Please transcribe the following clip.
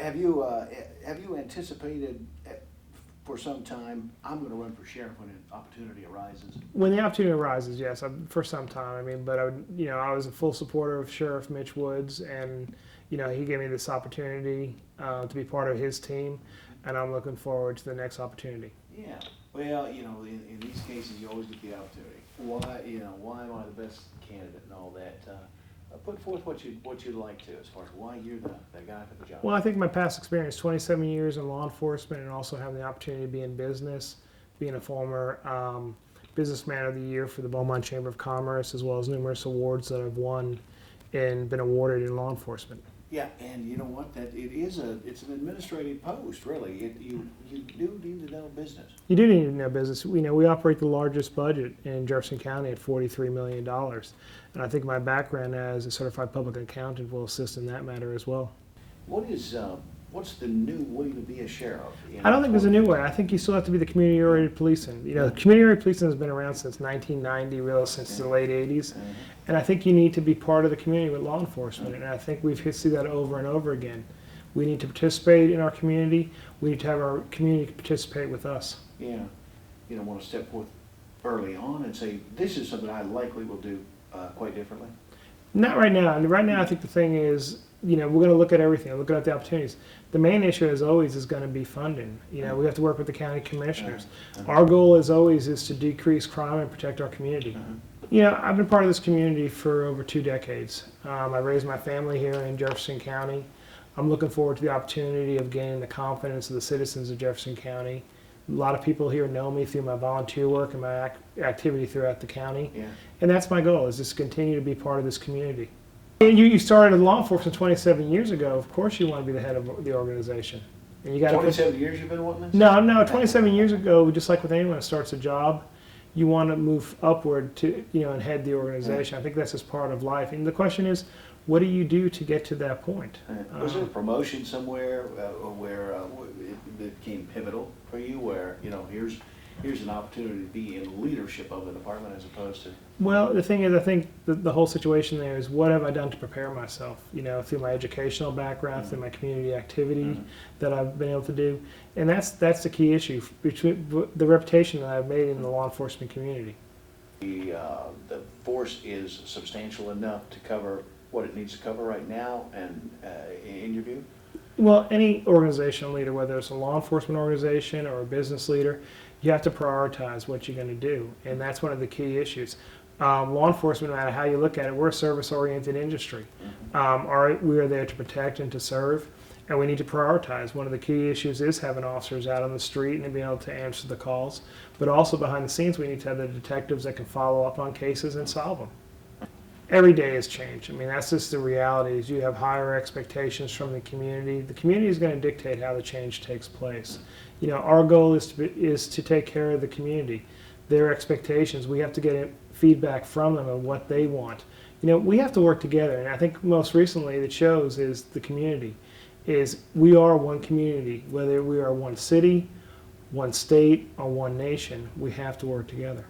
have you anticipated for some time, I'm going to run for sheriff when an opportunity arises? When the opportunity arises, yes, for some time. I mean, but I was a full supporter of Sheriff Mitch Woods, and he gave me this opportunity to be part of his team, and I'm looking forward to the next opportunity. Yeah. Well, in these cases, you always get the opportunity. Why am I the best candidate and all that? Put forth what you'd like to, as far as why you're the guy for the job. Well, I think my past experience, 27 years in law enforcement, and also having the opportunity to be in business, being a former Businessman of the Year for the Beaumont Chamber of Commerce, as well as numerous awards that I've won and been awarded in law enforcement. Yeah, and you know what? It's an administrative post, really. You do need to know business. You do need to know business. We operate the largest budget in Jefferson County at $43 million. And I think my background as a certified public accountant will assist in that matter as well. What's the new way to be a sheriff? I don't think there's a new way. I think you still have to be the community-oriented policing. Community-oriented policing has been around since 1990, really since the late 80s. And I think you need to be part of the community with law enforcement. And I think we've seen that over and over again. We need to participate in our community. We need to have our community participate with us. Yeah. You don't want to step forth early on and say, this is something I likely will do quite differently? Not right now. And right now I think the thing is, we're going to look at everything, looking at the opportunities. The main issue, as always, is going to be funding. We have to work with the county commissioners. Our goal, as always, is to decrease crime and protect our community. I've been part of this community for over 2 decades. I raised my family here in Jefferson County. I'm looking forward to the opportunity of gaining the confidence of the citizens of Jefferson County. A lot of people here know me through my volunteer work and my activity throughout the county. Yeah. And that's my goal, is just continue to be part of this community. You started in law enforcement 27 years ago. Of course you want to be the head of the organization. And you got 27 years you've been wanting this? No, 27 years ago, just like with anyone that starts a job, you want to move upward to, and head the organization. I think that's just part of life. And the question is, what do you do to get to that point? Was there a promotion somewhere where it became pivotal for you, where, here's an opportunity to be in leadership of the department as opposed to? Well, the thing is, I think the whole situation there is, what have I done to prepare myself, through my educational background, through my community activity that I've been able to do. And that's the key issue, between the reputation that I've made in the law enforcement community. The force is substantial enough to cover what it needs to cover right now, and in your view? Well, any organizational leader, whether it's a law enforcement organization or a business leader, you have to prioritize what you're going to do, and that's one of the key issues. Law enforcement, no matter how you look at it, we're a service-oriented industry. We are there to protect and to serve, and we need to prioritize. One of the key issues is having officers out on the street and being able to answer the calls, but also behind the scenes we need to have the detectives that can follow up on cases and solve them. Every day has changed. I mean, that's just the reality, is you have higher expectations from the community. The community is going to dictate how the change takes place. Our goal is to take care of the community. Their expectations, we have to get feedback from them on what they want. We have to work together, and I think most recently it shows is the community. We are one community. Whether we are one city, one state, or one nation, we have to work together.